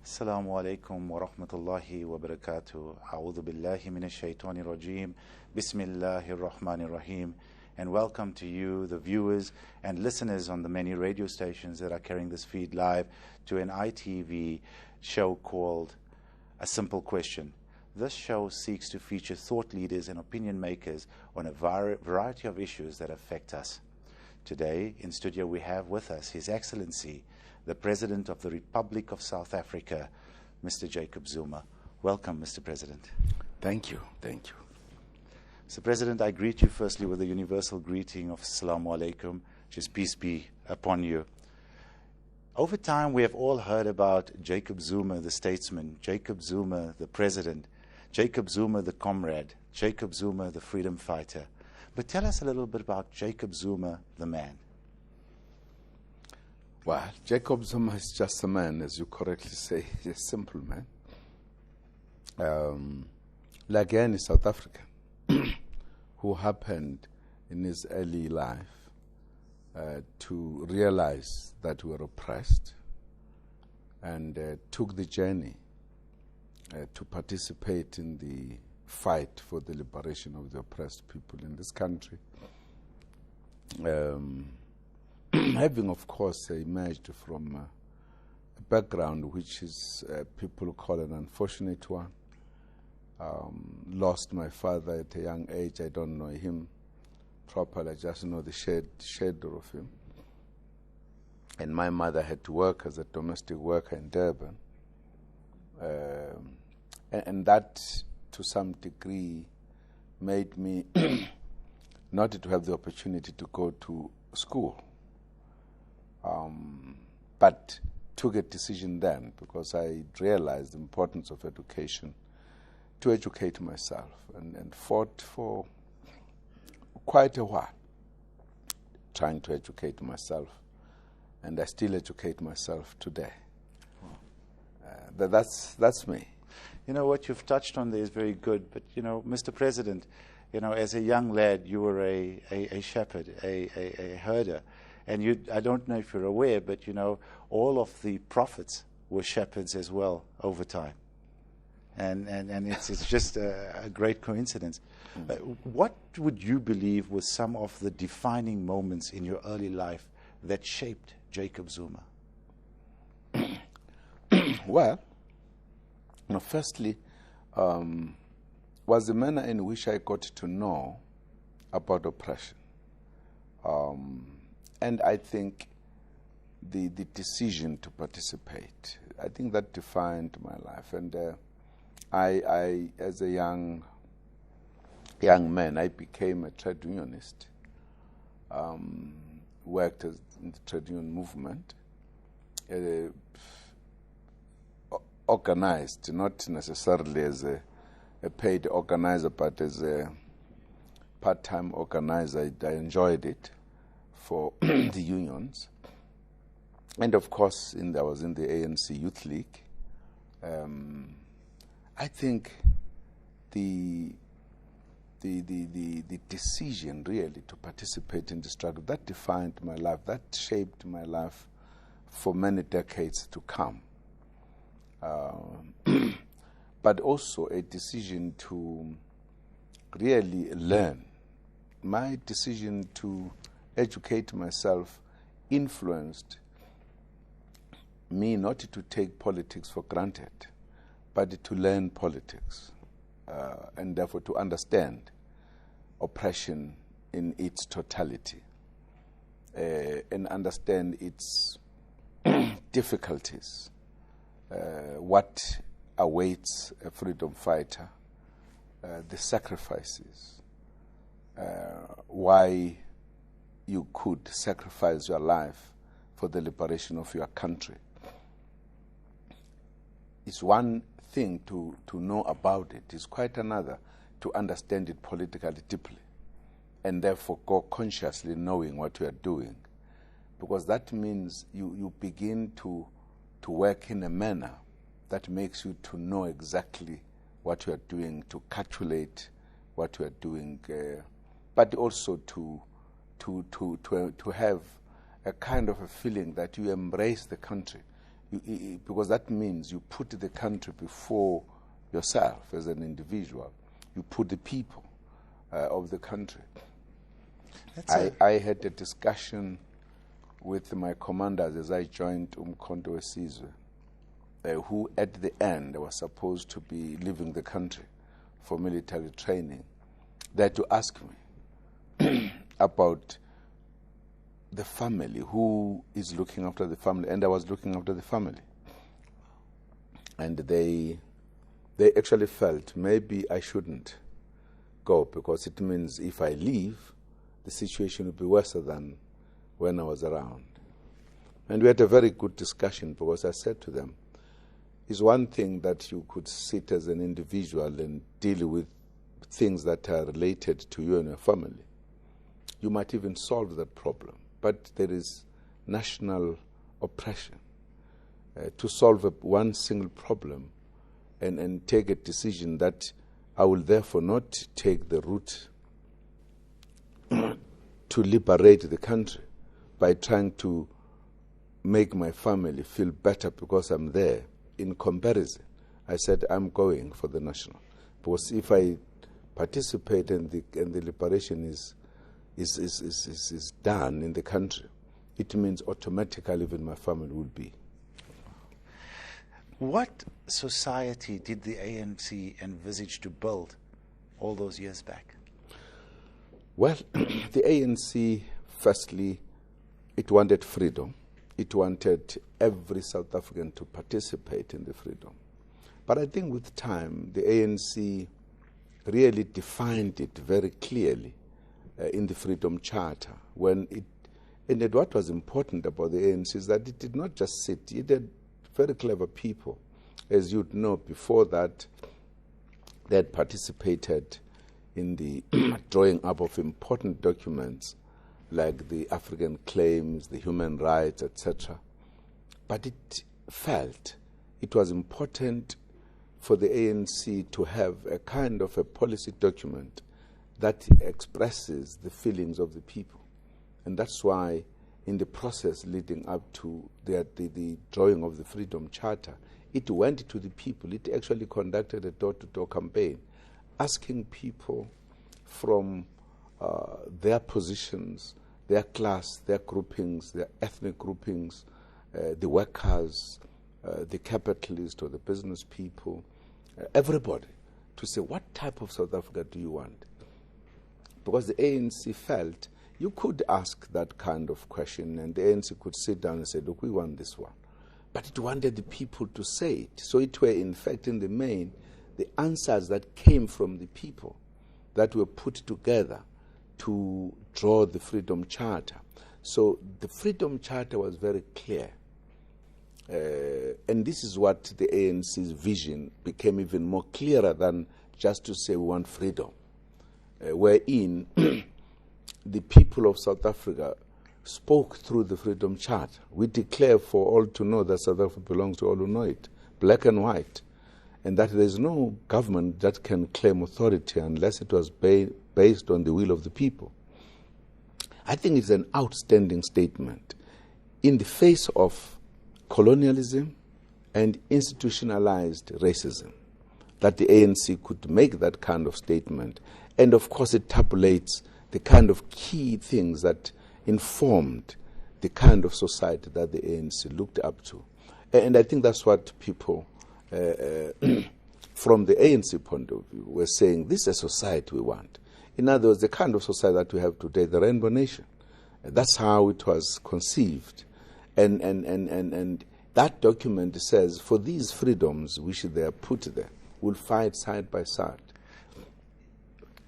Assalamu alaikum wa rahmatullahi wa barakatuh. A'udhu billahi minash shaitani rajim. Bismillahir rahmanir rahim. And welcome to you, the viewers and listeners on the many radio stations that are carrying this feed live to an iTV show called A Simple Question. This show seeks to feature thought leaders and opinion makers on a variety of issues that affect us. Today, in studio, we have with us His Excellency, the President of the Republic of South Africa, Mr. Jacob Zuma. Welcome, Mr. President. Thank you. Thank you. Mr. President, I greet you firstly with the universal greeting of Assalamu alaikum, which is peace be upon you. Over time, we have all heard about Jacob Zuma, the statesman, Jacob Zuma, the president, Jacob Zuma, the comrade, Jacob Zuma, the freedom fighter. But tell us a little bit about Jacob Zuma, the man. Well, Jacob Zuma is just a man, as you correctly say. He's a simple man. Like any South African who happened in his early life to realize that we were oppressed and took the journey to participate in the fight for the liberation of the oppressed people in this country. Having, of course, emerged from a background which is people call an unfortunate one. Lost my father at a young age. I don't know him properly. I just know the shadow of him. And my mother had to work as a domestic worker in Durban. And that, to some degree, made me not to have the opportunity to go to school. But took a decision then because I realized the importance of education to educate myself and fought for quite a while trying to educate myself, and I still educate myself today. That's me. You know, what you've touched on there is very good, but, you know, Mr. President, you know, as a young lad, you were a shepherd, a herder. And I don't know if you're aware, but, you know, all of the prophets were shepherds as well over time. And it's just a great coincidence. What would you believe was some of the defining moments in your early life that shaped Jacob Zuma? Well, you know, firstly, was the manner in which I got to know about oppression. And I think the decision to participate, I think that defined my life. And I, as a young man, I became a trade unionist. Worked in the trade union movement, organized, not necessarily as a paid organizer, but as a part-time organizer. I enjoyed it for the unions, and of course I was in the ANC Youth League. I think the decision really to participate in the struggle, that defined my life, that shaped my life for many decades to come. But also a decision to really learn. My decision to educate myself influenced me not to take politics for granted, but to learn politics, and therefore to understand oppression in its totality, and understand its difficulties, what awaits a freedom fighter, the sacrifices, why you could sacrifice your life for the liberation of your country. It's one thing to know about it. It's quite another to understand it politically deeply, and therefore go consciously knowing what you are doing, because that means you begin to work in a manner that makes you to know exactly what you are doing, to calculate what you are doing, but also to have a kind of a feeling that you embrace the country. because that means you put the country before yourself as an individual. You put the people of the country. I had a discussion with my commanders as I joined Umkhonto Wesizwe, who at the end were supposed to be leaving the country for military training. They had to ask me about the family, who is looking after the family, and I was looking after the family. And they actually felt maybe I shouldn't go, because it means if I leave, the situation will be worse than when I was around. And we had a very good discussion, because I said to them, it's one thing that you could sit as an individual and deal with things that are related to you and your family. You might even solve that problem. But there is national oppression. To solve one single problem and take a decision that I will therefore not take the route to liberate the country by trying to make my family feel better because I'm there. In comparison, I said I'm going for the national. Because if I participate and the liberation is done in the country, it means automatically even my family will be. What society did the ANC envisage to build all those years back? Well, the ANC, firstly, it wanted freedom. It wanted every South African to participate in the freedom. But I think with time, the ANC really defined it very clearly in the Freedom Charter. And what was important about the ANC is that it did not just sit. It had very clever people. As you'd know, before that, they had participated in the drawing up of important documents like the African claims, the human rights, etc. But it felt it was important for the ANC to have a kind of a policy document that expresses the feelings of the people. And that's why in the process leading up to the drawing of the Freedom Charter, it went to the people. It actually conducted a door-to-door campaign, asking people from their positions, their class, their groupings, their ethnic groupings, the workers, the capitalists or the business people, everybody, to say, what type of South Africa do you want? Because the ANC felt you could ask that kind of question and the ANC could sit down and say, look, we want this one. But it wanted the people to say it. So it were, in fact, in the main, the answers that came from the people that were put together to draw the Freedom Charter. So the Freedom Charter was very clear. And this is what the ANC's vision became even more clearer than just to say we want freedom. Wherein the people of South Africa spoke through the Freedom Charter. We declare for all to know that South Africa belongs to all who know it, black and white, and that there is no government that can claim authority unless it was based on the will of the people. I think it's an outstanding statement in the face of colonialism and institutionalized racism that the ANC could make that kind of statement. And of course it tabulates the kind of key things that informed the kind of society that the ANC looked up to. And I think that's what people from the ANC point of view were saying, this is a society we want. In other words, the kind of society that we have today, the Rainbow Nation. That's how it was conceived. And that document says, for these freedoms which they are put there, we'll fight side by side.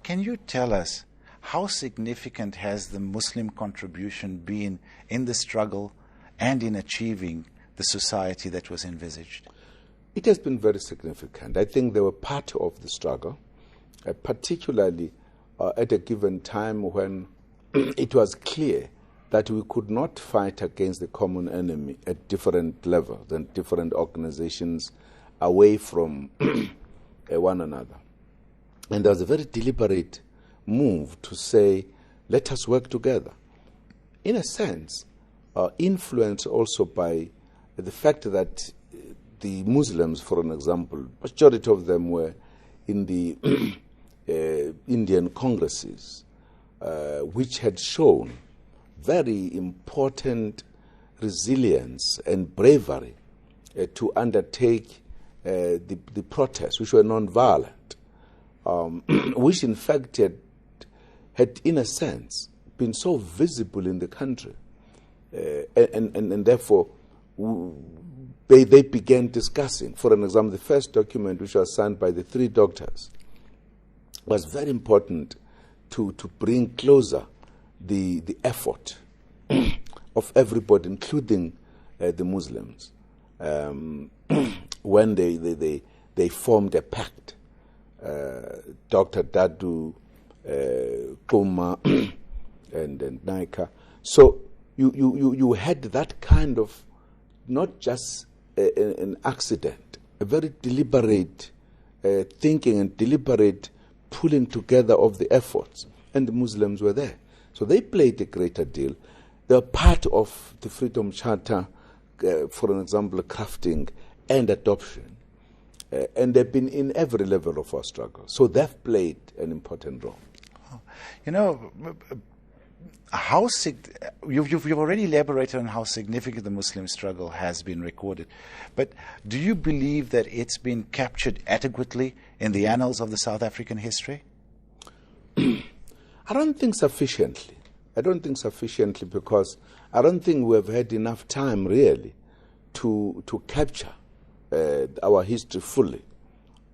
Can you tell us how significant has the Muslim contribution been in the struggle and in achieving the society that was envisaged? It has been very significant. I think they were part of the struggle, particularly at a given time when it was clear that we could not fight against the common enemy at different levels and different organizations away from one another. And there was a very deliberate move to say, let us work together. In a sense, influenced also by the fact that the Muslims, for an example, majority of them were in the Indian congresses, which had shown very important resilience and bravery to undertake the protests, which were non-violent, which in fact had, in a sense, been so visible in the country. And therefore, they began discussing. For an example, the first document, which was signed by the 3 doctors, was very important to bring closer the effort of everybody, including the Muslims, when they formed a pact. Dr. Dadu, Zuma, and Naika. So you had that kind of, not just an accident, a very deliberate thinking and deliberate pulling together of the efforts, and the Muslims were there. So they played a greater deal. They were part of the Freedom Charter, for an example, crafting and adoption, and they've been in every level of our struggle. So they've played an important role. You know, you've already elaborated on how significant the Muslim struggle has been recorded, but do you believe that it's been captured adequately in the annals of the South African history? I don't think sufficiently. Because I don't think we have had enough time really to capture our history fully.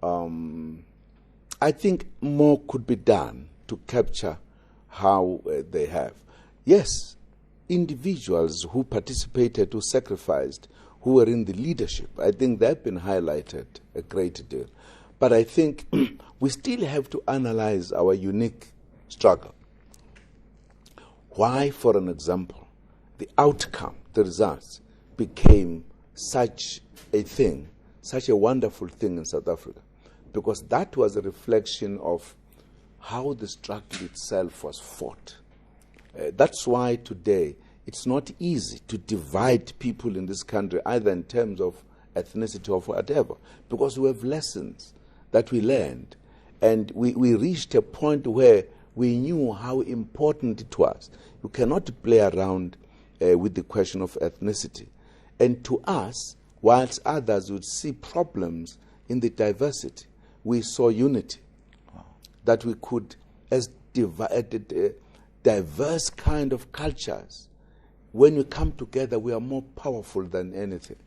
I think more could be done to capture how they have. Yes, individuals who participated, who sacrificed, who were in the leadership, I think they've been highlighted a great deal. But I think we still have to analyze our unique struggle. Why, for an example, the outcome, the results, became such a thing, such a wonderful thing in South Africa? Because that was a reflection of how the struggle itself was fought. That's why today it's not easy to divide people in this country, either in terms of ethnicity or whatever, because we have lessons that we learned, and we reached a point where we knew how important it was. You cannot play around with the question of ethnicity. And to us, whilst others would see problems in the diversity, we saw unity. Wow. That we could, as diverse kind of cultures, when we come together, we are more powerful than anything.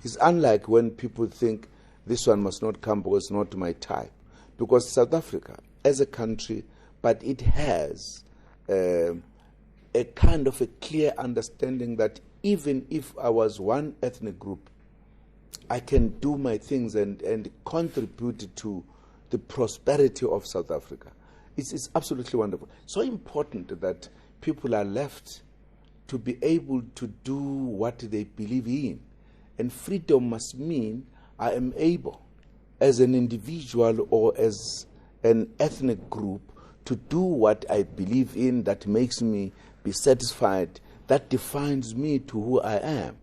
It's unlike when people think this one must not come because it's not my type. Because South Africa, as a country, but it has a kind of a clear understanding that even if I was one ethnic group, I can do my things and contribute to the prosperity of South Africa. It's absolutely wonderful. So important that people are left to be able to do what they believe in. And freedom must mean I am able, as an individual or as an ethnic group, to do what I believe in, that makes me be satisfied, that defines me to who I am.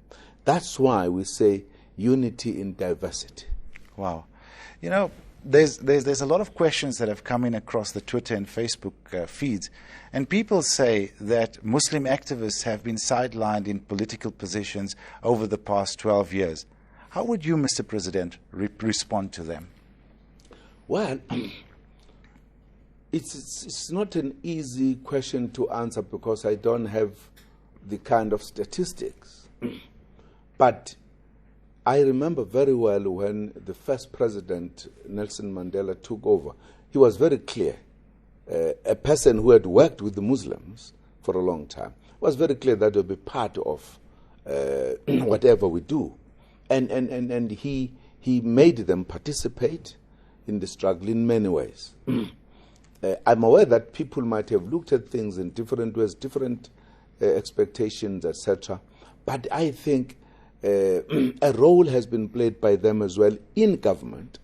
That's why we say unity in diversity. Wow. You know, there's a lot of questions that have come in across the Twitter and Facebook feeds, and people say that Muslim activists have been sidelined in political positions over the past 12 years. How would you, Mr. President, respond to them? Well, it's not an easy question to answer because I don't have the kind of statistics. But I remember very well when the first president, Nelson Mandela, took over. He was very clear. A person who had worked with the Muslims for a long time was very clear that it would be part of whatever we do. And he made them participate in the struggle in many ways. I'm aware that people might have looked at things in different ways, different expectations, etc. But I think a role has been played by them as well in government.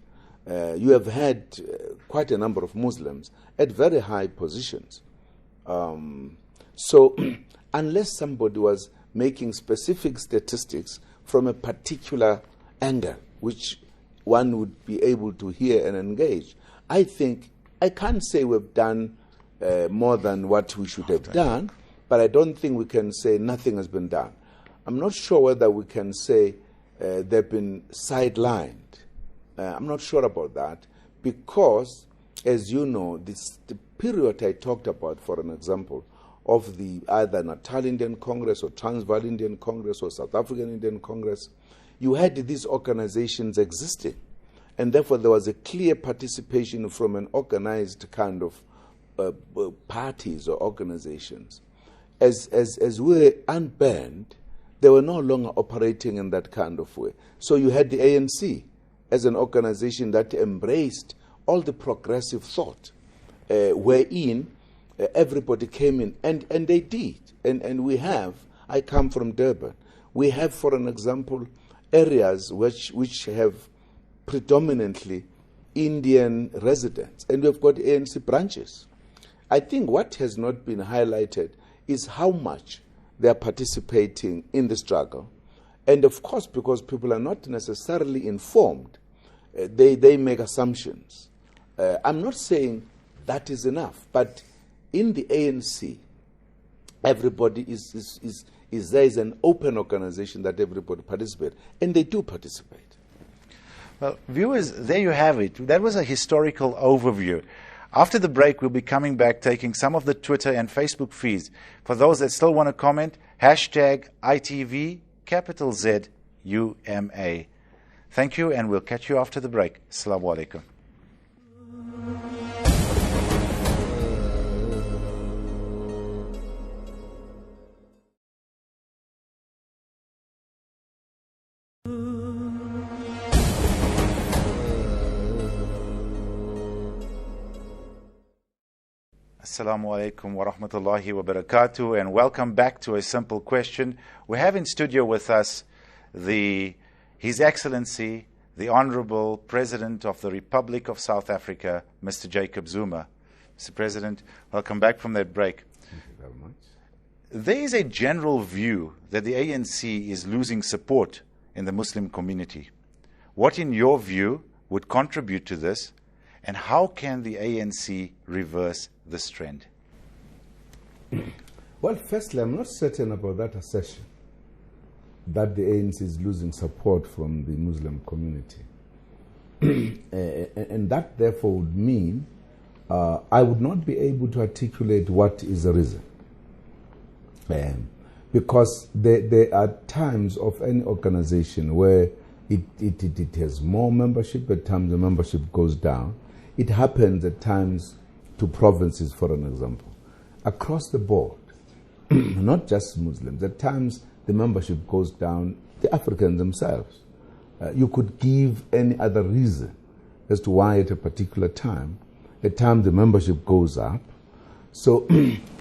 You have had quite a number of Muslims at very high positions. So unless somebody was making specific statistics from a particular angle, which one would be able to hear and engage. I think, I can't say we've done more than what we should have done, but I don't think we can say nothing has been done. I'm not sure whether we can say they've been sidelined. I'm not sure about that, because, as you know, the period I talked about, for an example, of the either Natal Indian Congress or Transvaal Indian Congress or South African Indian Congress, you had these organizations existing. And therefore there was a clear participation from an organized kind of parties or organizations. As we were unbanned, they were no longer operating in that kind of way. So you had the ANC as an organization that embraced all the progressive thought, wherein everybody came in, and they did. And we have, I come from Durban, we have, for an example, areas which have predominantly Indian residents, and we've got ANC branches. I think what has not been highlighted is how much they are participating in the struggle. And of course, because people are not necessarily informed, they make assumptions. I'm not saying that is enough, but in the ANC, everybody is there is an open organization that everybody participates, and they do participate. Well, viewers, there you have it. That was a historical overview. After the break, we'll be coming back, taking some of the Twitter and Facebook feeds. For those that still want to comment, hashtag iTV, capital Z, UMA. Thank you, and we'll catch you after the break. Assalamu alaikum. Assalamu alaikum wa rahmatullahi wa barakatuh, and welcome back to A Simple Question. We have in studio with us His Excellency, the Honorable President of the Republic of South Africa, Mr. Jacob Zuma. Mr. President, welcome back from that break. Thank you very much. There is a general view that the ANC is losing support in the Muslim community. What, in your view, would contribute to this, and how can the ANC reverse this trend? Well, firstly, I'm not certain about that assertion, that the ANC is losing support from the Muslim community. And that, therefore, would mean I would not be able to articulate what is the reason. Because there are times of any organization where it has more membership, at times the membership goes down. It happens at times to provinces, for an example. Across the board, not just Muslims, at times the membership goes down, the Africans themselves. You could give any other reason as to why at a particular time, at times the membership goes up. So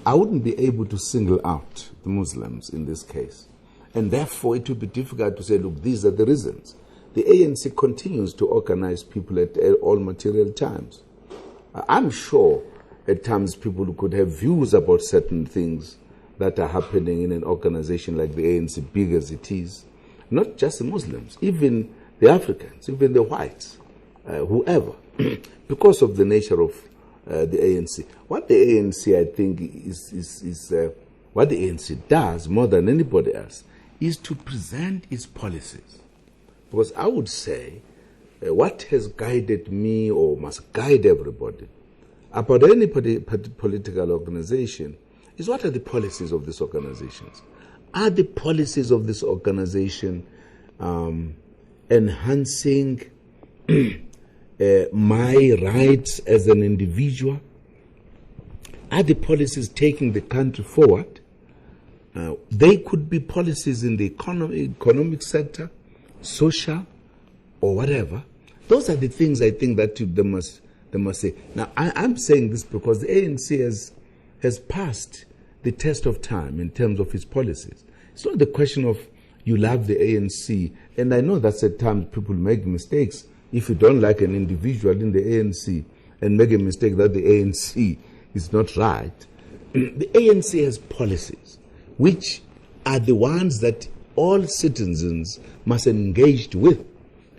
I wouldn't be able to single out the Muslims in this case. And therefore it would be difficult to say, look, these are the reasons. The ANC continues to organize people at all material times. I'm sure at times people could have views about certain things that are happening in an organization like the ANC, big as it is. Not just the Muslims, even the Africans, even the whites, whoever, because of the nature of the ANC. What the ANC, I think, is what the ANC does more than anybody else is to present its policies. Because I would say what has guided me, or must guide everybody, about any political organization is what are the policies of these organizations? Are the policies of this organization enhancing my rights as an individual? Are the policies taking the country forward? They could be policies in the economic sector, social, or whatever. Those are the things I think that they must say. Now, I'm saying this because the ANC has passed the test of time in terms of its policies. It's not the question of you love the ANC, and I know that at times people make mistakes. If you don't like an individual in the ANC and make a mistake that the ANC is not right, the ANC has policies which are the ones that all citizens must engage with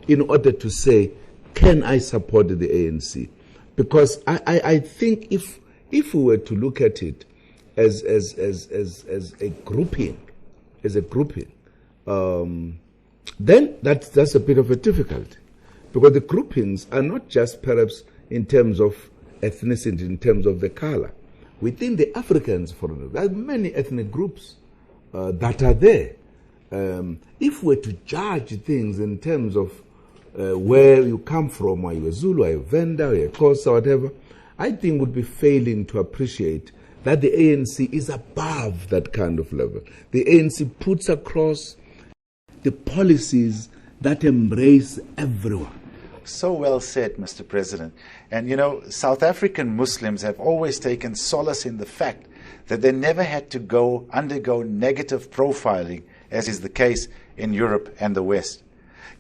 in order to say, can I support the ANC? Because I think if we were to look at it as a grouping, then that's a bit of a difficulty. Because the groupings are not just perhaps in terms of ethnicity, in terms of the color. Within the Africans, for example, there are many ethnic groups that are there. If we're to judge things in terms of where you come from, are you a Zulu, are you a Venda, are you a Xhosa, whatever, I think would be failing to appreciate that the ANC is above that kind of level. The ANC puts across the policies that embrace everyone. So well said, Mr. President. And you know, South African Muslims have always taken solace in the fact that they never had to undergo negative profiling, as is the case in Europe and the West.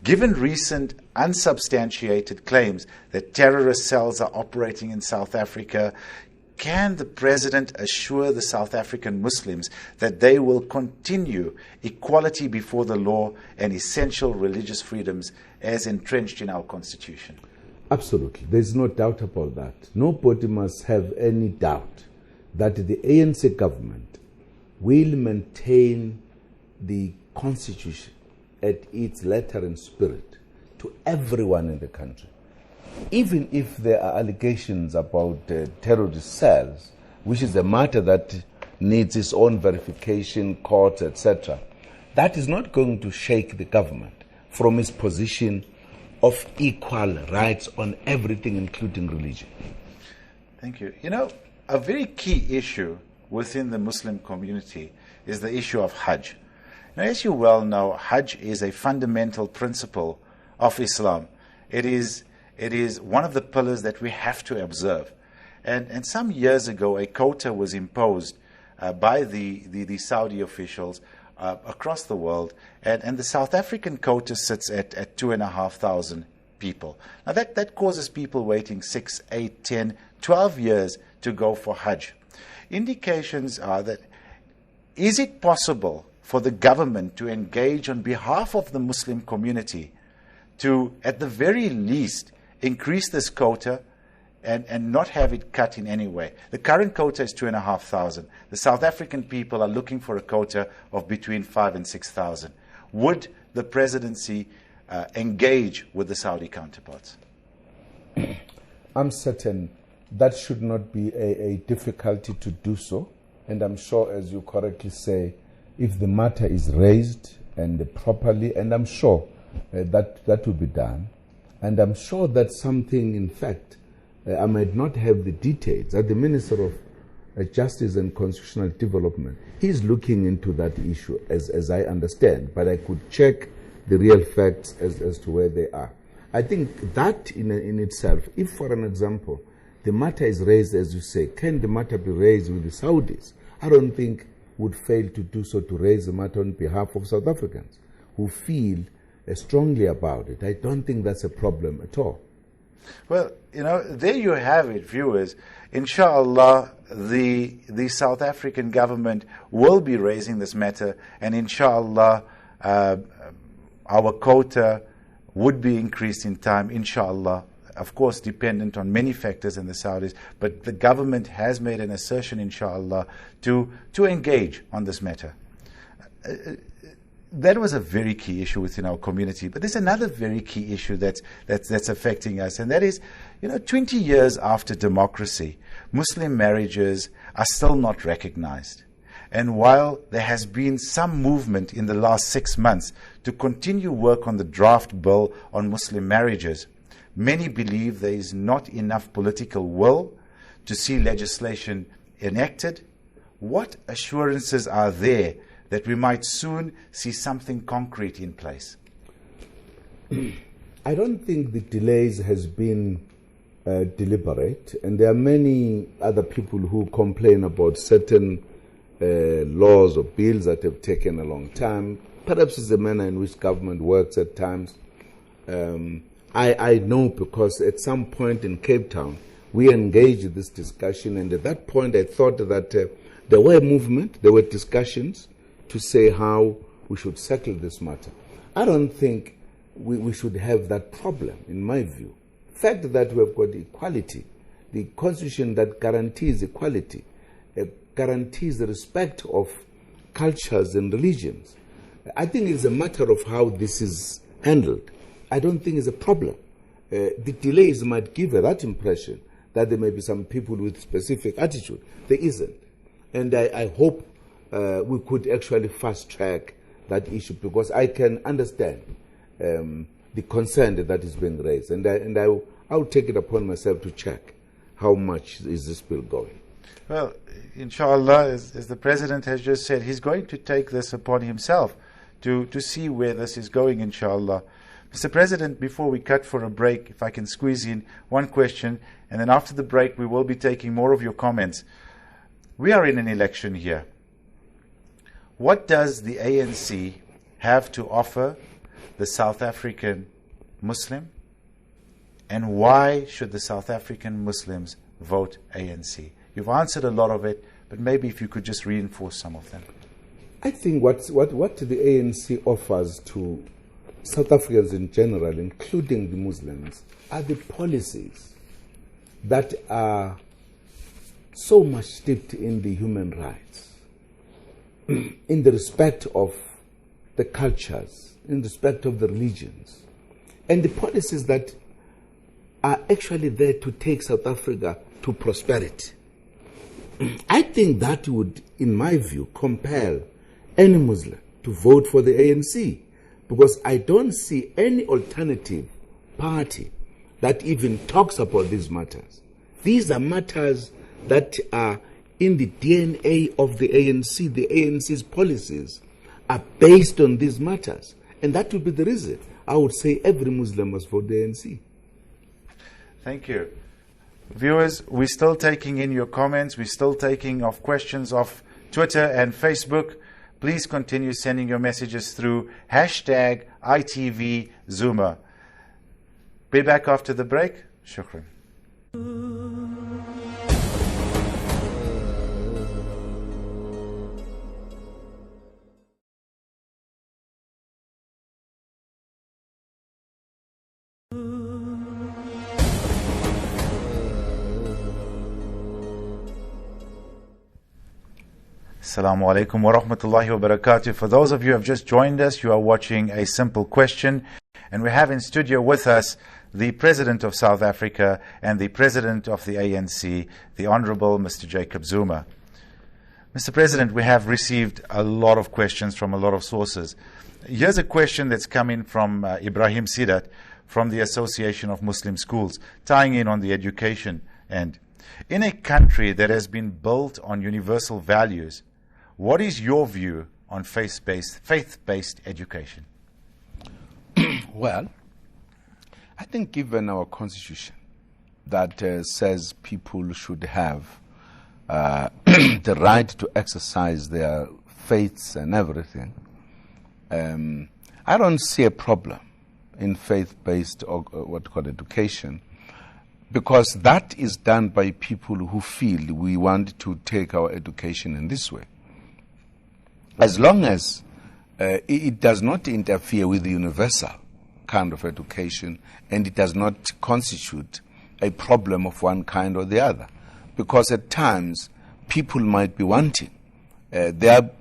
Given recent unsubstantiated claims that terrorist cells are operating in South Africa, can the President assure the South African Muslims that they will continue equality before the law and essential religious freedoms as entrenched in our Constitution? Absolutely. There's no doubt about that. Nobody must have any doubt that the ANC government will maintain the Constitution at its letter and spirit to everyone in the country. Even if there are allegations about terrorist cells, which is a matter that needs its own verification, courts, etc., that is not going to shake the government from its position of equal rights on everything, including religion. Thank you. You know, a very key issue within the Muslim community is the issue of Hajj. Now, as you well know, Hajj is a fundamental principle of Islam. It is one of the pillars that we have to observe. And some years ago, a quota was imposed by the Saudi officials across the world, and the South African quota sits at 2,500 people. Now that causes people waiting 6, 8, 10, 12 years to go for Hajj. Indications are that, is it possible for the government to engage on behalf of the Muslim community to, at the very least, increase this quota and not have it cut in any way? The current quota is 2,500. The South African people are looking for a quota of between 5,000 and 6,000. Would the presidency engage with the Saudi counterparts? I'm certain that should not be a difficulty to do so. And I'm sure, as you correctly say, if the matter is raised and properly, and I'm sure that will be done. And I'm sure that something, in fact, I might not have the details, that the Minister of Justice and Constitutional Development, he's looking into that issue as I understand, but I could check the real facts as to where they are. I think that in itself, if, for an example, the matter is raised, as you say, can the matter be raised with the Saudis? I don't think would fail to do so, to raise the matter on behalf of South Africans who feel strongly about it. I don't think that's a problem at all. Well, you know, there you have it, viewers. Inshallah, the South African government will be raising this matter, and inshallah, our quota would be increased in time, inshallah. Of course, dependent on many factors in the Saudis, but the government has made an assertion, inshallah, to engage on this matter. That was a very key issue within our community. But there's another very key issue that's affecting us, and that is, 20 years after democracy, Muslim marriages are still not recognized. And while there has been some movement in the last 6 months to continue work on the draft bill on Muslim marriages, many believe there is not enough political will to see legislation enacted. What assurances are there that we might soon see something concrete in place? I don't think the delays has been deliberate, and there are many other people who complain about certain laws or bills that have taken a long time. Perhaps it's the manner in which government works at times. I know, because at some point in Cape Town, we engaged in this discussion, and at that point I thought that there were movement, there were discussions to say how we should settle this matter. I don't think we should have that problem, in my view. The fact that we have got equality, the constitution that guarantees equality, guarantees the respect of cultures and religions. I think it's a matter of how this is handled. I don't think it's a problem. The delays might give that impression that there may be some people with specific attitude. There isn't. And I hope we could actually fast track that issue, because I can understand the concern that is being raised. And I'll take it upon myself to check how much is this bill going. Well, inshallah, as the President has just said, he's going to take this upon himself to see where this is going, inshallah. Mr. President, before we cut for a break, if I can squeeze in one question, and then after the break we will be taking more of your comments. We are in an election here. What does the ANC have to offer the South African Muslim, and why should the South African Muslims vote ANC? You've answered a lot of it, but maybe if you could just reinforce some of them. I think what the ANC offers to South Africans in general, including the Muslims, are the policies that are so much steeped in the human rights, in the respect of the cultures, in respect of the religions, and the policies that are actually there to take South Africa to prosperity. I think that would, in my view, compel any Muslim to vote for the ANC, because I don't see any alternative party that even talks about these matters. These are matters that are in the DNA of the ANC. The ANC's policies are based on these matters. And that would be the reason I would say every Muslim must vote the ANC. Thank you. Viewers, we're still taking in your comments. We're still taking off questions off Twitter and Facebook. Please continue sending your messages through #ITV Zuma. Be back after the break. Shukran. Assalamu alaikum wa rahmatullahi wa barakatuh. For those of you who have just joined us, you are watching A Simple Question, and we have in studio with us the President of South Africa and the President of the ANC, the Honorable Mr. Jacob Zuma. Mr. President, we have received a lot of questions from a lot of sources. Here's a question that's come in from Ibrahim Sidat from the Association of Muslim Schools, tying in on the education end. In a country that has been built on universal values, what is your view on faith-based education? Well, I think given our constitution that says people should have the right to exercise their faiths and everything, I don't see a problem in faith-based education, because that is done by people who feel we want to take our education in this way. As long as it does not interfere with the universal kind of education, and it does not constitute a problem of one kind or the other. Because at times, people might be wanting their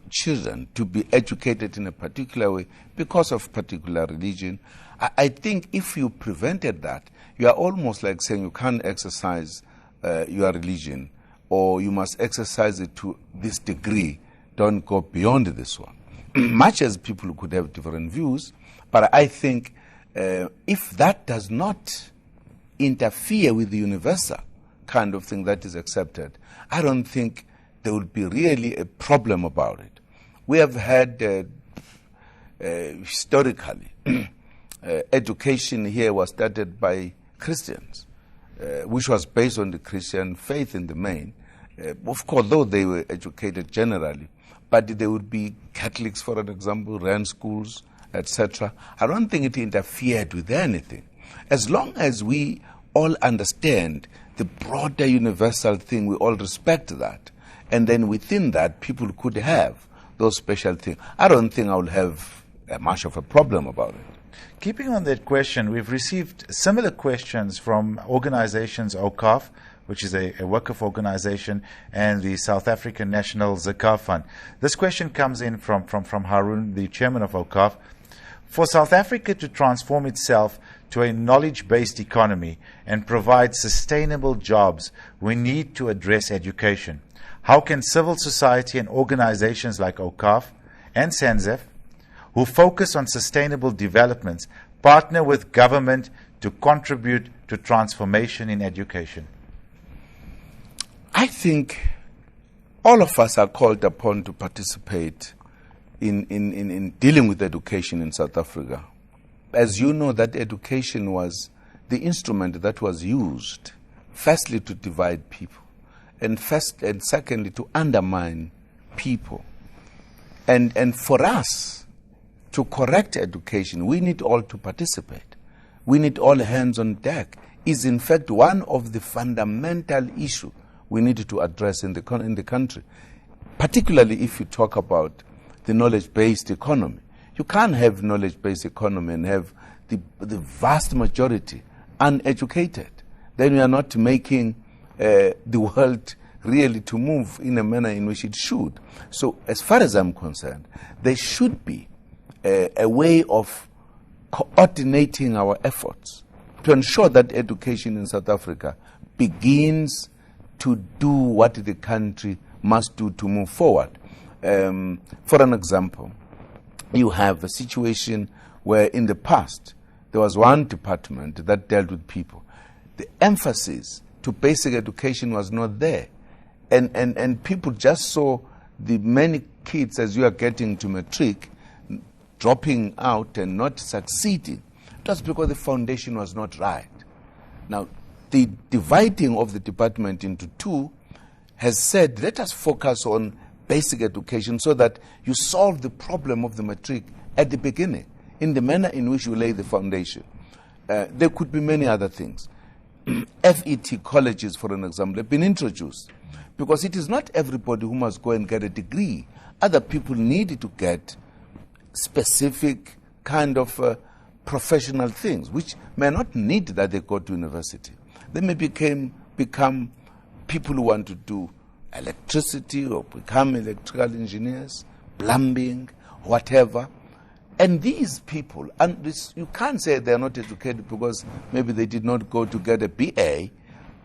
children to be educated in a particular way because of particular religion. I think if you prevented that, you are almost like saying you can't exercise your religion, or you must exercise it to this degree, don't go beyond this one. Much as people could have different views, but I think if that does not interfere with the universal kind of thing that is accepted, I don't think there would be really a problem about it. We have had historically, education here was started by Christians, which was based on the Christian faith in the main. Of course, though they were educated generally, but there would be Catholics, for an example, ran schools, etc. I don't think it interfered with anything. As long as we all understand the broader universal thing, we all respect that. And then within that, people could have those special things, I don't think I will have much of a problem about it. Keeping on that question, we've received similar questions from organizations OCAF, which is a Waqf organization, and the South African National Zakah Fund. This question comes in from Harun, the chairman of OCAF. For South Africa to transform itself to a knowledge-based economy and provide sustainable jobs, we need to address education. How can civil society and organizations like OCAF and SANZEF, who focus on sustainable developments, partner with government to contribute to transformation in education? I think all of us are called upon to participate in dealing with education in South Africa. As you know, that education was the instrument that was used, firstly, to divide people, and secondly, to undermine people. And for us to correct education, we need all to participate. We need all hands on deck. Is in fact one of the fundamental issues we need to address in the country, particularly if you talk about the knowledge-based economy. You can't have knowledge-based economy and have the vast majority uneducated. Then we are not making the world really to move in a manner in which it should. So as far as I'm concerned, there should be a way of coordinating our efforts to ensure that education in South Africa begins to do what the country must do to move forward. For an example, you have a situation where in the past there was one department that dealt with people. The emphasis to basic education was not there. And people just saw the many kids as you are getting to matric dropping out and not succeeding. Just because the foundation was not right. Now, the dividing of the department into two has said, let us focus on basic education so that you solve the problem of the matric at the beginning, in the manner in which you lay the foundation. There could be many other things. FET colleges, for an example, have been introduced because it is not everybody who must go and get a degree. Other people need to get specific kind of professional things, which may not need that they go to university. They may become people who want to do electricity or become electrical engineers, plumbing, whatever. And these people, and you can't say they're not educated because maybe they did not go to get a BA,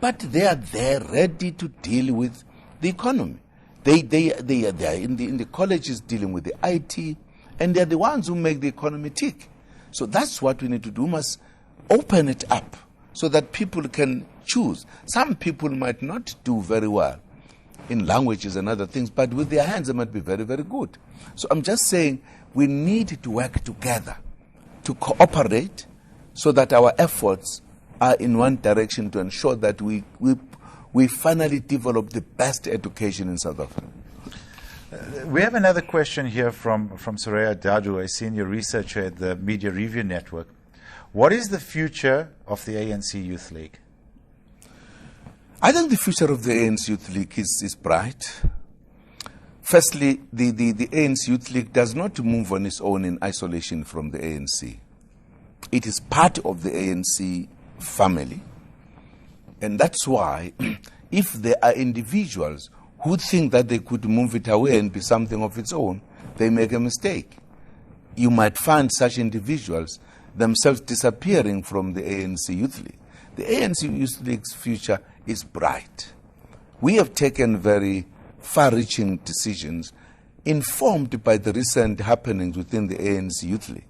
but they are there ready to deal with the economy. They are in the colleges dealing with the IT, and they're the ones who make the economy tick. So that's what we need to do. We must open it up so that people can choose. Some people might not do very well in languages and other things, but with their hands they might be very, very good. So I'm just saying we need to work together, to cooperate so that our efforts are in one direction to ensure that we finally develop the best education in South Africa. We have another question here from Soraya Dadu, a senior researcher at the Media Review Network. What is the future of the ANC Youth League? I think the future of the ANC Youth League is bright. Firstly, the ANC Youth League does not move on its own in isolation from the ANC. It is part of the ANC family. And that's why if there are individuals who think that they could move it away and be something of its own, they make a mistake. You might find such individuals themselves disappearing from the ANC Youth League. The ANC Youth League's future is bright. We have taken very far-reaching decisions informed by the recent happenings within the ANC Youth League.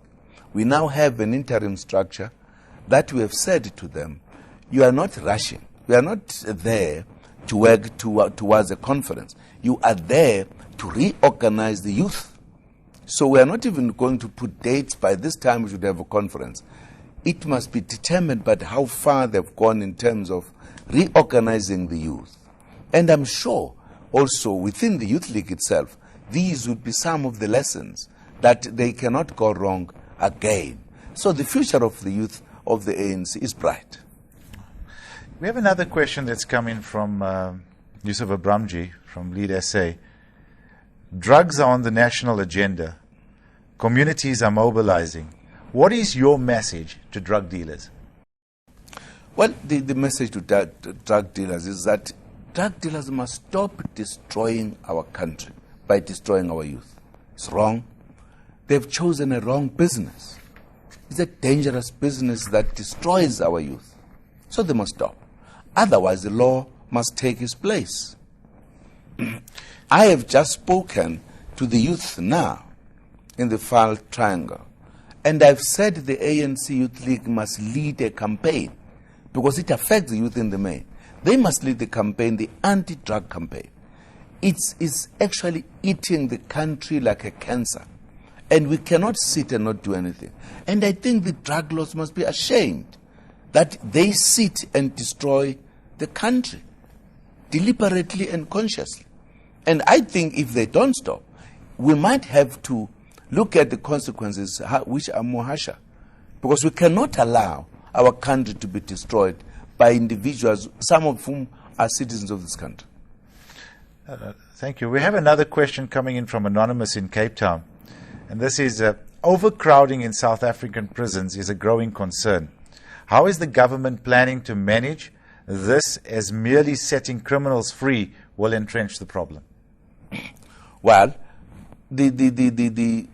We now have an interim structure that we have said to them, you are not rushing. We are not there to work towards a conference. You are there to reorganize the youth. So we are not even going to put dates by this time we should have a conference. It must be determined by how far they've gone in terms of reorganizing the youth. And I'm sure also within the Youth League itself, these would be some of the lessons that they cannot go wrong again. So the future of the youth of the ANC is bright. We have another question that's come in from Yusuf Abramji from Lead SA. drugs are on the national agenda. Communities are mobilizing. What is your message to drug dealers? Well, the message to drug dealers is that drug dealers must stop destroying our country by destroying our youth. It's wrong. They've chosen a wrong business. It's a dangerous business that destroys our youth. So they must stop. Otherwise, the law must take its place. I have just spoken to the youth now in the Fal Triangle, and I've said the ANC Youth League must lead a campaign because it affects the youth in the main. They must lead the campaign, the anti-drug campaign. It's actually eating the country like a cancer, and we cannot sit and not do anything. And I think the drug laws must be ashamed that they sit and destroy the country deliberately and consciously. And I think if they don't stop, we might have to look at the consequences which are more harsher, because we cannot allow our country to be destroyed by individuals, some of whom are citizens of this country. Thank you. We have another question coming in from Anonymous in Cape Town. And this is, overcrowding in South African prisons is a growing concern. How is the government planning to manage this, as merely setting criminals free will entrench the problem? Well, the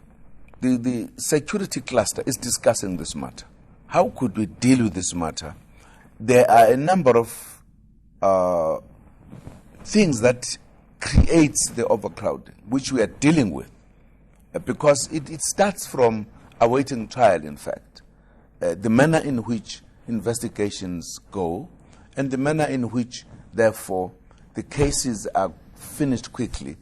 security cluster is discussing this matter. How could we deal with this matter? There are a number of things that creates the overcrowding, which we are dealing with, because it starts from awaiting trial, in fact. The manner in which investigations go, and the manner in which, therefore, the cases are finished quickly.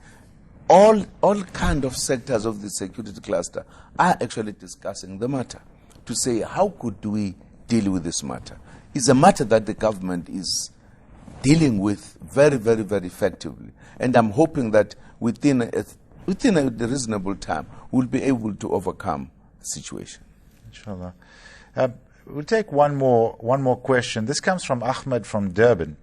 All kind of sectors of the security cluster are actually discussing the matter to say, how could we deal with this matter? It's a matter that the government is dealing with very, very, very effectively. And I'm hoping that within a reasonable time, we'll be able to overcome the situation. Inshallah. We'll take one more question. This comes from Ahmed from Durban.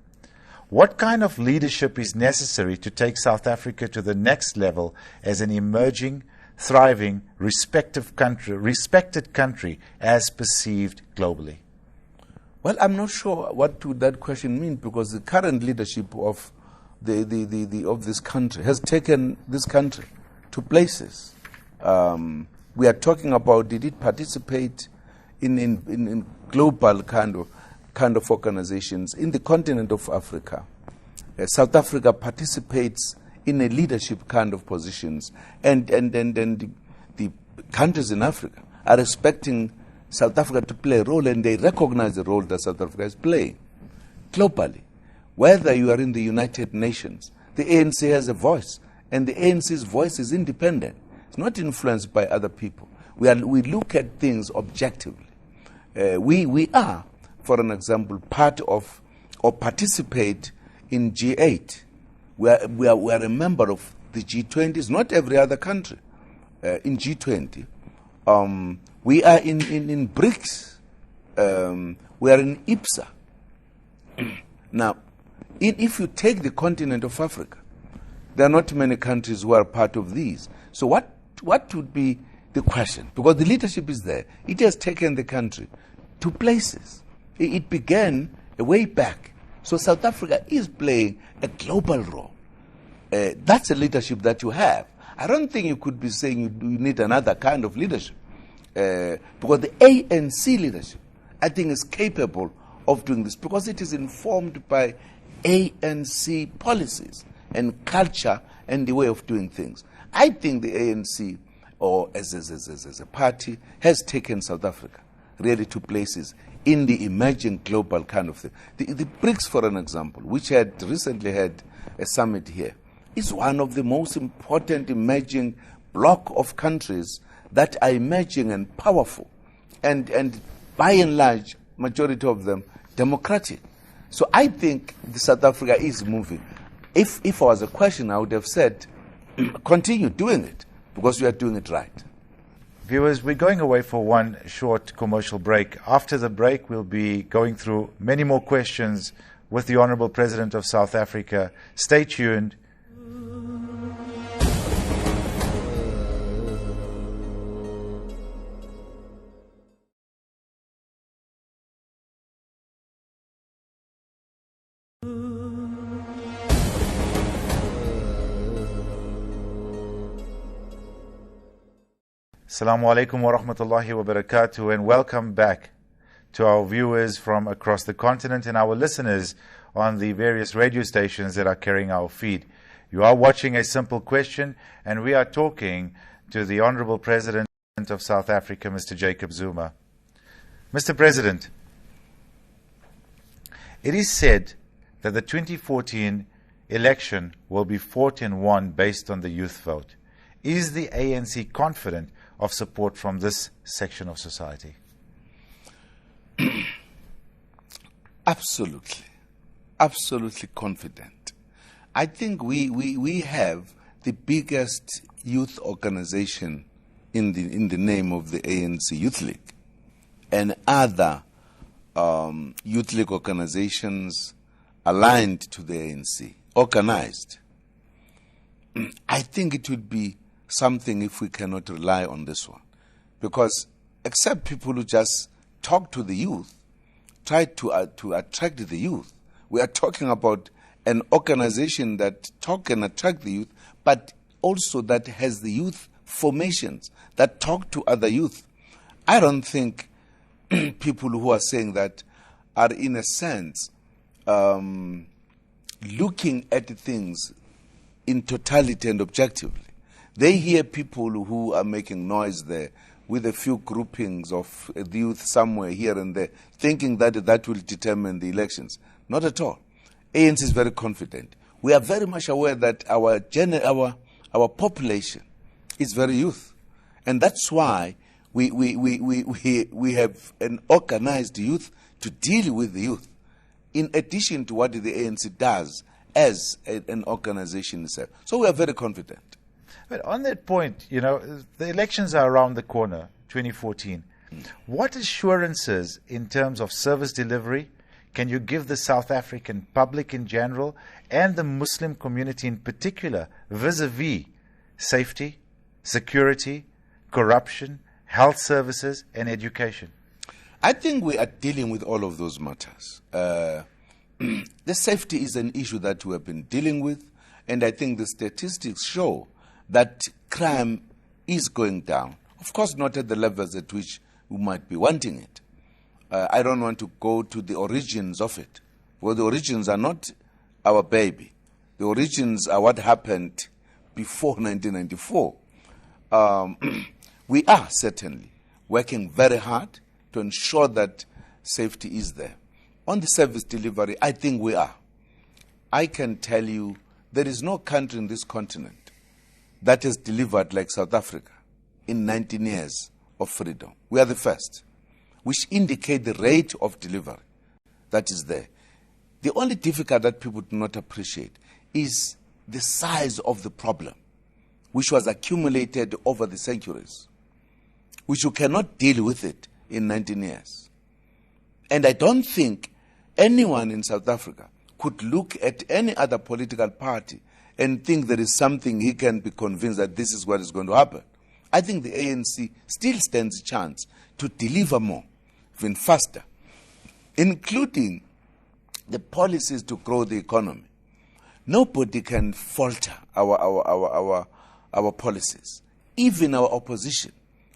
What kind of leadership is necessary to take South Africa to the next level as an emerging, thriving, respected country as perceived globally? Well, I'm not sure what would that question mean, because the current leadership of of this country has taken this country to places. We are talking about, did it participate in global kind of organizations in the continent of Africa? South Africa participates in a leadership kind of positions, and the countries in Africa are expecting South Africa to play a role, and they recognize the role that South Africa is playing globally. Whether you are in the United Nations, the ANC has a voice, and the ANC's voice is independent. It's not influenced by other people. We look at things objectively. We are, for an example, part of or participate in G8. We are a member of the G20s, not every other country. In G20, we are in BRICS. We are in IPSA. Now, if you take the continent of Africa, there are not many countries who are part of these. So what would be the question? Because the leadership is there. It has taken the country to places. It began way back. So South Africa is playing a global role. That's a leadership that you have. I don't think you could be saying you need another kind of leadership. Because the ANC leadership, I think, is capable of doing this, because it is informed by ANC policies and culture and the way of doing things. I think the ANC, or as a party, has taken South Africa really to places in the emerging global kind of thing. The BRICS, for an example, which had recently had a summit here, is one of the most important emerging block of countries that are emerging and powerful, and by and large, majority of them democratic. So I think the South Africa is moving. If I was a question, I would have said, continue doing it, because you are doing it right. Viewers, we're going away for one short commercial break. After the break, we'll be going through many more questions with the Honorable President of South Africa. Stay tuned. Assalamu alaikum wa rahmatullahi wa barakatuh, and welcome back to our viewers from across the continent and our listeners on the various radio stations that are carrying our feed. You are watching A Simple Question, and we are talking to the Honorable President of South Africa, Mr. Jacob Zuma. Mr. President, it is said that the 2014 election will be fought and won based on the youth vote. Is the ANC confident of support from this section of society? Absolutely. Absolutely confident. I think we have the biggest youth organization in the name of the ANC Youth League, and other youth league organizations aligned to the ANC, organized. I think it would be something if we cannot rely on this one, because except people who just talk to the youth, try to attract the youth, we are talking about an organization that talk and attract the youth, but also that has the youth formations that talk to other youth. I don't think people who are saying that are in a sense looking at things in totality and objectively. They hear people who are making noise there with a few groupings of the youth somewhere here and there, thinking that that will determine the elections. Not at all. ANC is very confident. We are very much aware that our population is very youth. And that's why we have an organized youth to deal with the youth, in addition to what the ANC does as an organization itself. So we are very confident. But on that point, you know, the elections are around the corner, 2014. What assurances in terms of service delivery can you give the South African public in general and the Muslim community in particular vis-a-vis safety, security, corruption, health services and education? I think we are dealing with all of those matters. The safety is an issue that we have been dealing with, and I think the statistics show that crime is going down. Of course, not at the levels at which we might be wanting it. I don't want to go to the origins of it. Well, the origins are not our baby. The origins are what happened before 1994. We are certainly working very hard to ensure that safety is there. On the service delivery, I think we are. I can tell you there is no country in this continent that has delivered like South Africa in 19 years of freedom. We are the first, which indicate the rate of delivery that is there. The only difficulty that people do not appreciate is the size of the problem, which was accumulated over the centuries, which you cannot deal with it in 19 years. And I don't think anyone in South Africa could look at any other political party and think there is something he can be convinced that this is what is going to happen. I think the ANC still stands a chance to deliver more, even faster, including the policies to grow the economy. Nobody can falter our policies, even our opposition.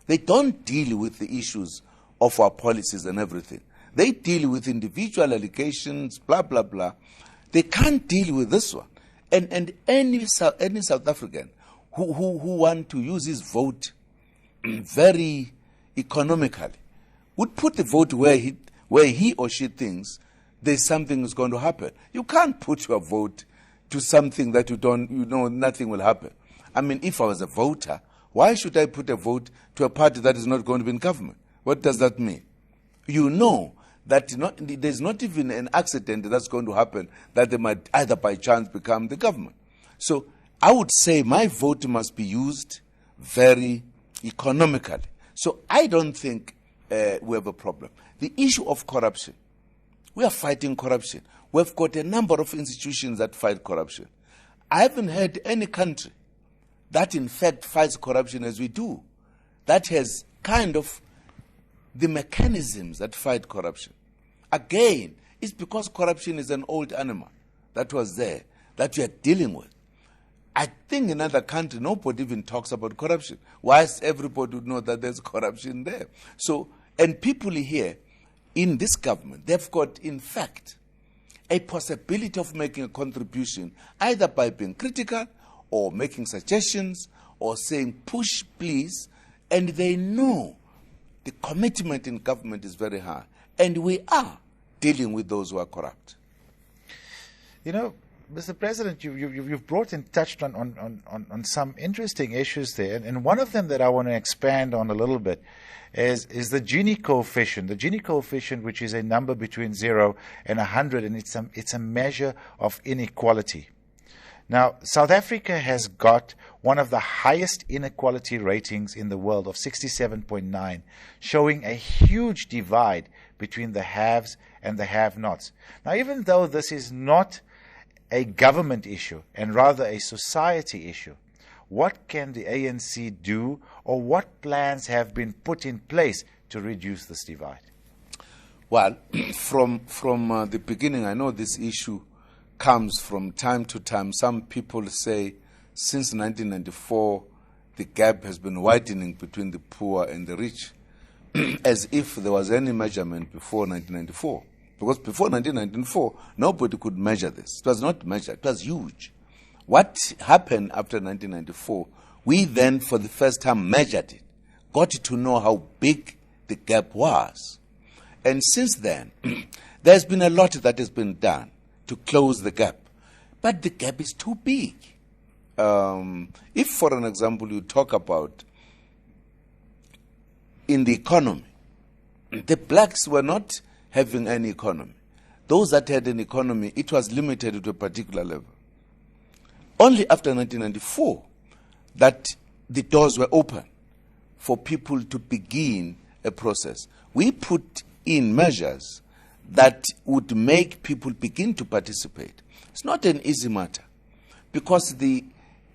They don't deal with the issues of our policies and everything. They deal with individual allegations, blah, blah, blah. They can't deal with this one. And any South African who want to use his vote very economically would put the vote where he or she thinks there's something is going to happen. You can't put your vote to something that you know nothing will happen. I mean, if I was a voter, why should I put a vote to a party that is not going to be in government? What does that mean? You know that there's not even an accident that's going to happen that they might either by chance become the government. So I would say my vote must be used very economically. So I don't think we have a problem. The issue of corruption, we are fighting corruption. We've got a number of institutions that fight corruption. I haven't heard any country that in fact fights corruption as we do, that has kind of the mechanisms that fight corruption. Again, it's because corruption is an old animal that was there, that we are dealing with. I think in other countries, nobody even talks about corruption. Whilst everybody would know that there's corruption there. So, and people here in this government, they've got, in fact, a possibility of making a contribution, either by being critical or making suggestions or saying, push, please. And they know the commitment in government is very high. And we are dealing with those who are corrupt. You know, Mr. President, you've brought and touched on some interesting issues there. And one of them that I want to expand on a little bit is the Gini coefficient. The Gini coefficient, which is a number between 0 and 100, and it's a measure of inequality. Now, South Africa has got one of the highest inequality ratings in the world of 67.9, showing a huge divide between the haves and the have-nots. Now, even though this is not a government issue and rather a society issue, what can the ANC do, or what plans have been put in place to reduce this divide? Well, from the beginning, I know this issue comes from time to time. Some people say since 1994, the gap has been widening between the poor and the rich, as if there was any measurement before 1994. Because before 1994, nobody could measure this. It was not measured. It was huge. What happened after 1994, we then, for the first time, measured it, got to know how big the gap was. And since then, there's been a lot that has been done to close the gap. But the gap is too big. If, for an example, you talk about in the economy, the blacks were not having any economy. Those that had an economy, it was limited to a particular level. Only after 1994 that the doors were open for people to begin a process. We put in measures that would make people begin to participate. It's not an easy matter because the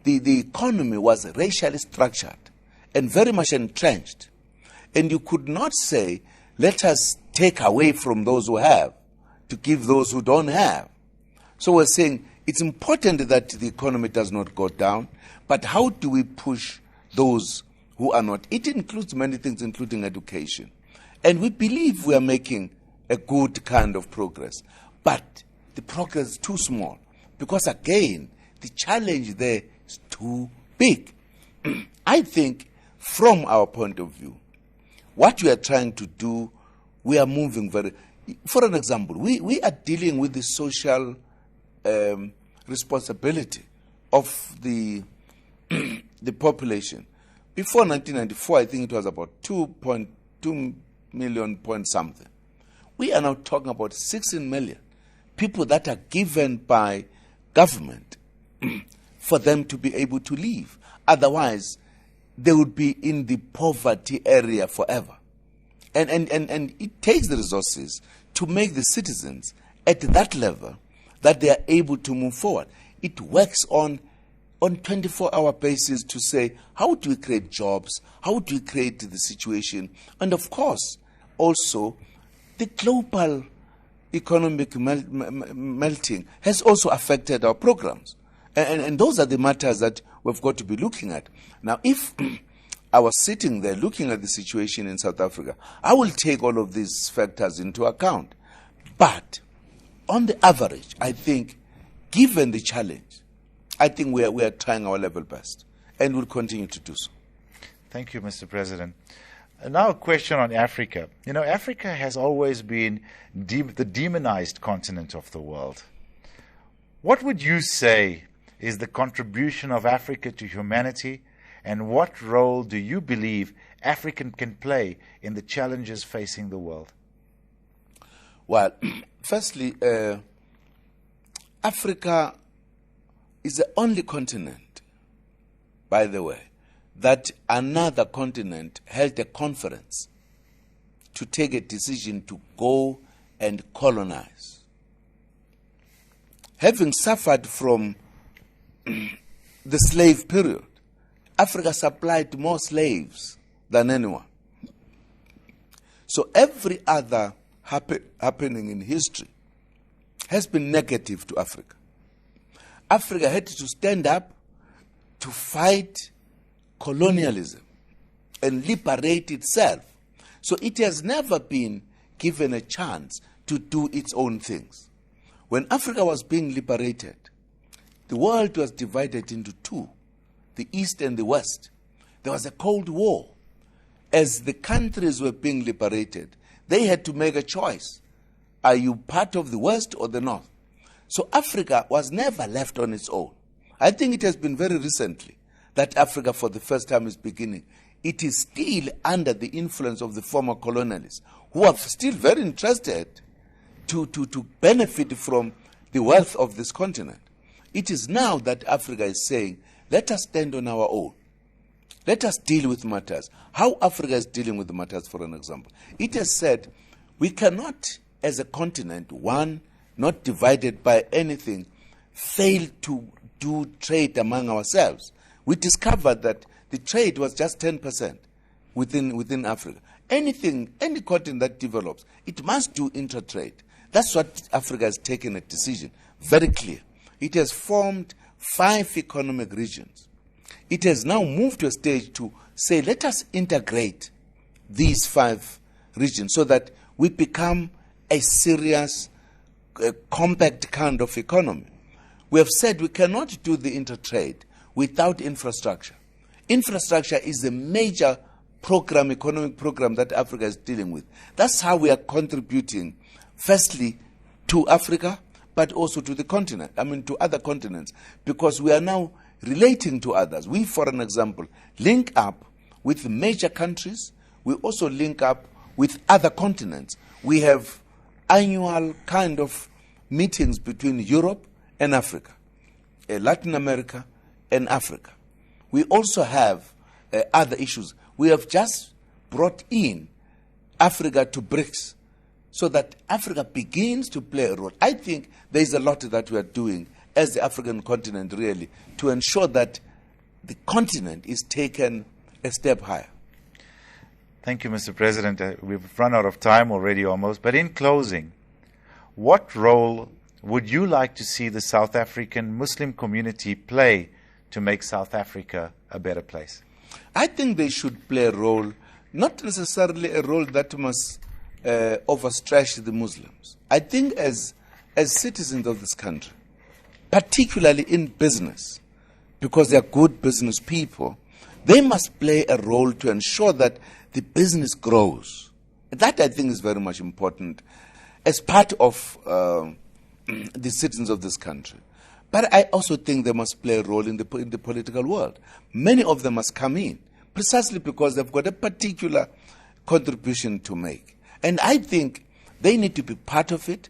economy was racially structured and very much entrenched. And you could not say, let us take away from those who have to give those who don't have. So we're saying it's important that the economy does not go down, but how do we push those who are not? It includes many things, including education. And we believe we are making a good kind of progress. But the progress is too small because, again, the challenge there is too big. I think from our point of view, what we are trying to do, we are moving very... For an example, we are dealing with the social responsibility of the population. Before 1994, I think it was about 2.2 million point something. We are now talking about 16 million people that are given by government for them to be able to live. Otherwise, they would be in the poverty area forever. And it takes the resources to make the citizens at that level that they are able to move forward. It works on 24-hour basis to say, how do we create jobs? How do we create the situation? And of course, also, the global economic melting has also affected our programs. And those are the matters that we've got to be looking at. Now, if I was sitting there looking at the situation in South Africa, I will take all of these factors into account. But on the average, I think, given the challenge, I think we are trying our level best and will continue to do so. Thank you, Mr. President. Now a question on Africa. You know, Africa has always been the demonized continent of the world. What would you say is the contribution of Africa to humanity, and what role do you believe Africa can play in the challenges facing the world? Well, firstly, Africa is the only continent, by the way, that another continent held a conference to take a decision to go and colonize. Having suffered from the slave period, Africa supplied more slaves than anyone. So every other happening in history has been negative to Africa. Africa had to stand up to fight colonialism and liberate itself. So it has never been given a chance to do its own things. When Africa was being liberated, the world was divided into two, the East and the West. There was a Cold War. As the countries were being liberated, they had to make a choice. Are you part of the West or the North? So Africa was never left on its own. I think it has been very recently that Africa for the first time is beginning. It is still under the influence of the former colonialists, who are still very interested to benefit from the wealth of this continent. It is now that Africa is saying, let us stand on our own. Let us deal with matters. How Africa is dealing with the matters, for an example. It has said, we cannot, as a continent, one, not divided by anything, fail to do trade among ourselves. We discovered that the trade was just 10% within Africa. Any continent that develops, it must do intra-trade. That's what Africa has taken a decision, very clear. It has formed 5 economic regions. It has now moved to a stage to say, let us integrate these 5 regions so that we become a serious, compact kind of economy. We have said we cannot do the intertrade without infrastructure. Infrastructure is a major program, economic program that Africa is dealing with. That's how we are contributing, firstly, to Africa, but also to the continent, to other continents, because we are now relating to others. We, for an example, link up with major countries. We also link up with other continents. We have annual kind of meetings between Europe and Africa, Latin America and Africa. We also have other issues. We have just brought in Africa to BRICS so that Africa begins to play a role. I think there is a lot that we are doing as the African continent, really, to ensure that the continent is taken a step higher. Thank you, Mr. President. We've run out of time already almost. But in closing, what role would you like to see the South African Muslim community play to make South Africa a better place? I think they should play a role, not necessarily a role that must overstretch the Muslims. I think as citizens of this country, particularly in business, because they are good business people, they must play a role to ensure that the business grows. That, I think, is very much important as part of the citizens of this country. But I also think they must play a role in the political world. Many of them must come in, precisely because they've got a particular contribution to make. And I think they need to be part of it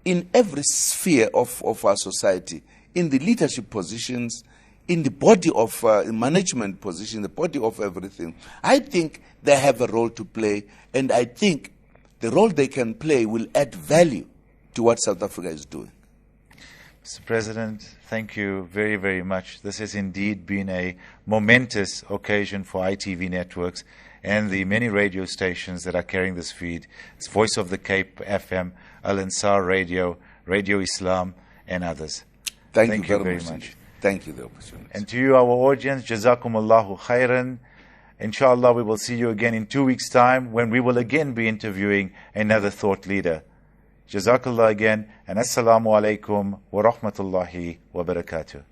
in every sphere of our society, in the leadership positions, in the body of management position, the body of everything. I think they have a role to play, and I think the role they can play will add value to what South Africa is doing. Mr. President, thank you very, very much. This has indeed been a momentous occasion for iTV networks and the many radio stations that are carrying this feed. It's Voice of the Cape FM, Al-Ansar Radio, Radio Islam, and others. Thank you very much. Thank you for the opportunity. And to you, our audience, Jazakumullahu khairan. Inshallah, we will see you again in 2 weeks' time when we will again be interviewing another thought leader. Jazakallah again, and Assalamu alaikum wa rahmatullahi wa barakatuh.